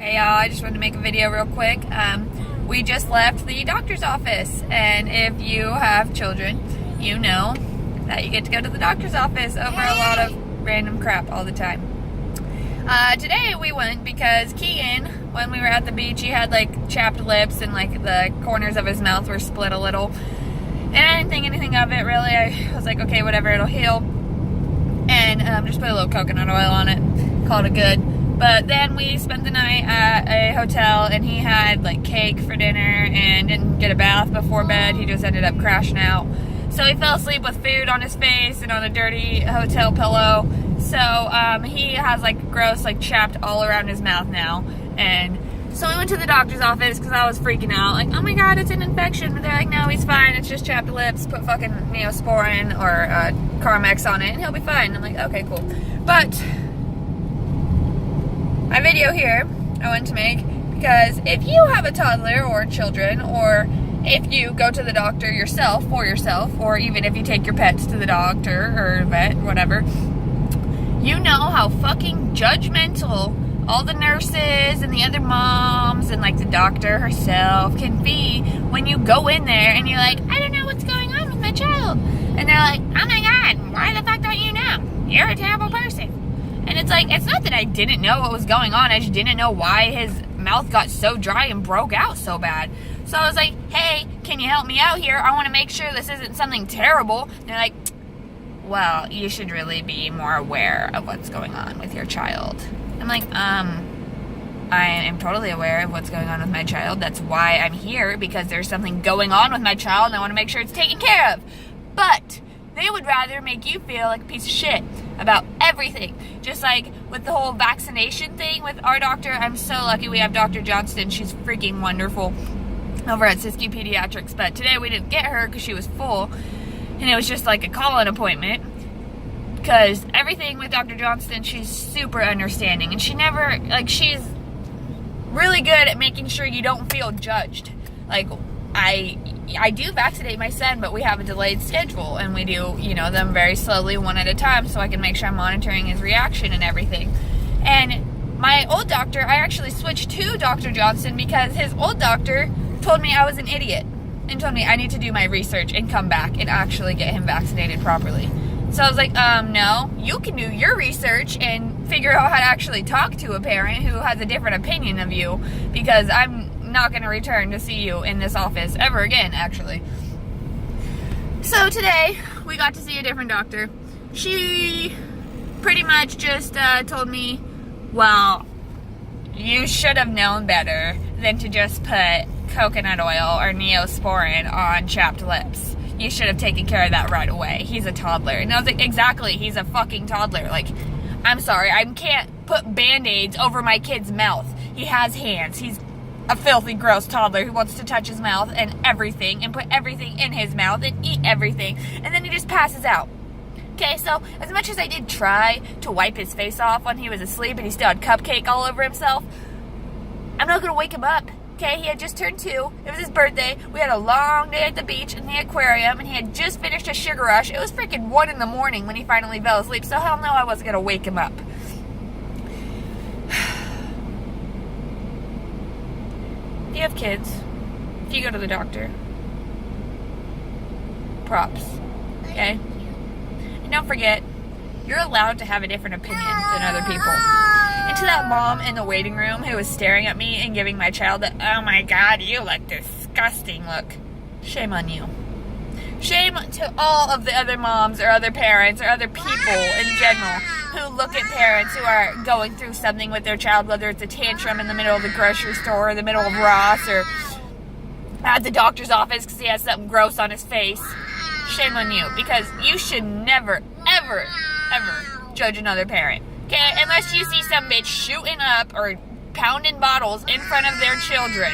Hey y'all, I just wanted to make a video real quick. We just left the doctor's office, and if you have children, you know that you get to go to the doctor's office over a lot of random crap all the time. Today we went because Keegan, when we were at the beach, he had like chapped lips and like the corners of his mouth were split a little. And I didn't think anything of it really. I was like, okay, whatever, it'll heal. And just put a little coconut oil on it, called it good. But then we spent the night at a hotel, and he had like cake for dinner and didn't get a bath before bed. He just ended up crashing out. So he fell asleep with food on his face and on a dirty hotel pillow. So he has like gross, like chapped all around his mouth now. And so we went to the doctor's office because I was freaking out. Like, oh my god, it's an infection. But they're like, no, he's fine. It's just chapped lips. Put fucking Neosporin or Carmex on it and he'll be fine. I'm like, okay, cool. But my video here I want to make because if you have a toddler or children, or if you go to the doctor yourself, for yourself, or even if you take your pets to the doctor or vet, whatever, you know how fucking judgmental all the nurses and the other moms and like the doctor herself can be when you go in there and you're like, I don't know what's going on with my child. And they're like, oh my god, why the fuck don't you know? You're a terrible person. And it's like, it's not that I didn't know what was going on, I just didn't know why his mouth got so dry and broke out so bad. So I was like, hey, can you help me out here? I want to make sure this isn't something terrible. And they're like, well, you should really be more aware of what's going on with your child. I'm like, I am totally aware of what's going on with my child. That's why I'm here, because there's something going on with my child and I want to make sure it's taken care of. But they would rather make you feel like a piece of shit about everything. Just like with the whole vaccination thing with our doctor. I'm so lucky we have Dr. Johnston. She's freaking wonderful over at Siskiyou Pediatrics. But today we didn't get her because she was full. And it was just like a call-in appointment. Because everything with Dr. Johnston, she's super understanding. And she never, like, she's really good at making sure you don't feel judged. Like, I do vaccinate my son, but we have a delayed schedule, and we do, them very slowly, one at a time, so I can make sure I'm monitoring his reaction and everything. And my old doctor, I actually switched to Dr. Johnson because his old doctor told me I was an idiot and told me I need to do my research and come back and actually get him vaccinated properly. So I was like, no, you can do your research and figure out how to actually talk to a parent who has a different opinion of you, because I'm not going to return to see you in this office ever again, actually. So today we got to see a different doctor. She pretty much just told me, well, you should have known better than to just put coconut oil or Neosporin on chapped lips. You should have taken care of that right away. He's a toddler. And I was like, exactly, he's a fucking toddler. Like, I'm sorry, I can't put Band-Aids over my kid's mouth. He has hands. He's a filthy, gross toddler who wants to touch his mouth and everything and put everything in his mouth and eat everything, and then he just passes out. Okay, so as much as I did try to wipe his face off when he was asleep and he still had cupcake all over himself, I'm not gonna wake him up. Okay, he had just turned 2. It was his birthday. We had a long day at the beach in the aquarium, and he had just finished a sugar rush. It was freaking 1 in the morning when he finally fell asleep, so hell no, I wasn't gonna wake him up. If you have kids, if you go to the doctor, props, okay? And don't forget, you're allowed to have a different opinion than other people. And to that mom in the waiting room who was staring at me and giving my child that, oh my god, you look disgusting look, shame on you. Shame to all of the other moms or other parents or other people in general who look at parents who are going through something with their child, whether it's a tantrum in the middle of the grocery store or in the middle of Ross or at the doctor's office because he has something gross on his face. Shame on you, because you should never, ever, ever judge another parent. Okay? Unless you see some bitch shooting up or pounding bottles in front of their children,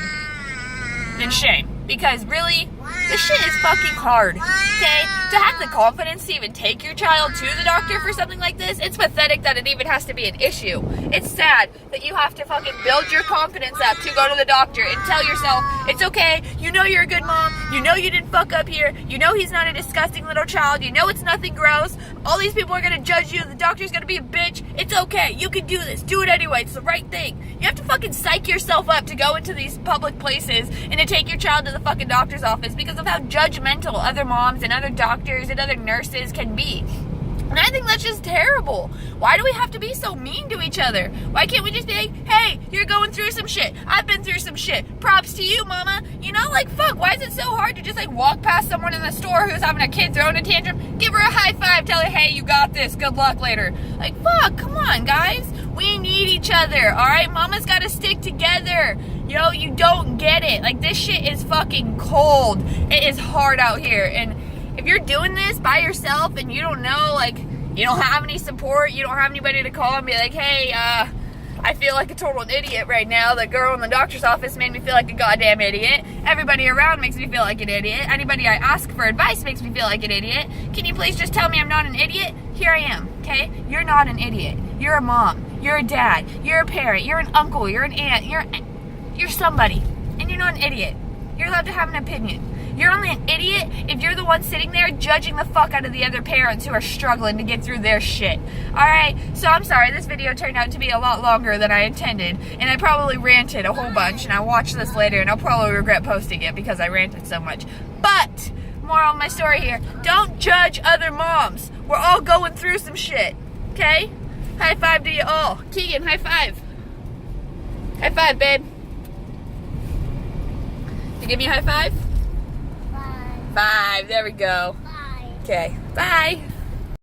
then shame. Because really, This shit is fucking hard, okay? To have the confidence to even take your child to the doctor for something like this, it's pathetic that it even has to be an issue. It's sad that you have to fucking build your confidence up to go to the doctor and tell yourself, it's okay, you know you're a good mom, you know you didn't fuck up here, you know he's not a disgusting little child, you know it's nothing gross, all these people are gonna judge you, the doctor's gonna be a bitch, it's okay, you can do this, do it anyway, it's the right thing. You have to fucking psych yourself up to go into these public places and to take your child to the fucking doctor's office because of how judgmental other moms and other doctors and other nurses can be. And I think that's just terrible. Why do we have to be so mean to each other? Why can't we just be like, hey, you're going through some shit. I've been through some shit. Props to you, mama. You know, like, fuck, why is it so hard to just, like, walk past someone in the store who's having a kid throwing a tantrum, give her a high five, tell her, hey, you got this, good luck later. Like, fuck, come on, guys. We need each other, all right? Mama's got to stick together. Yo, you don't get it. Like, this shit is fucking cold. It is hard out here, and if you're doing this by yourself and you don't know, like, you don't have any support, you don't have anybody to call and be like, hey, I feel like a total idiot right now. The girl in the doctor's office made me feel like a goddamn idiot. Everybody around makes me feel like an idiot. Anybody I ask for advice makes me feel like an idiot. Can you please just tell me I'm not an idiot? Here I am, okay? You're not an idiot. You're a mom. You're a dad. You're a parent. You're an uncle. You're an aunt. You're somebody. And you're not an idiot. You're allowed to have an opinion. You're only an idiot if you're the one sitting there judging the fuck out of the other parents who are struggling to get through their shit. Alright, so I'm sorry, this video turned out to be a lot longer than I intended, and I probably ranted a whole bunch, and I'll watch this later, and I'll probably regret posting it because I ranted so much. But, moral of my story here, don't judge other moms. We're all going through some shit, okay? High five to you all. Keegan, high five. High five, babe. You give me a high five? 5. There we go. 5. Okay. Bye.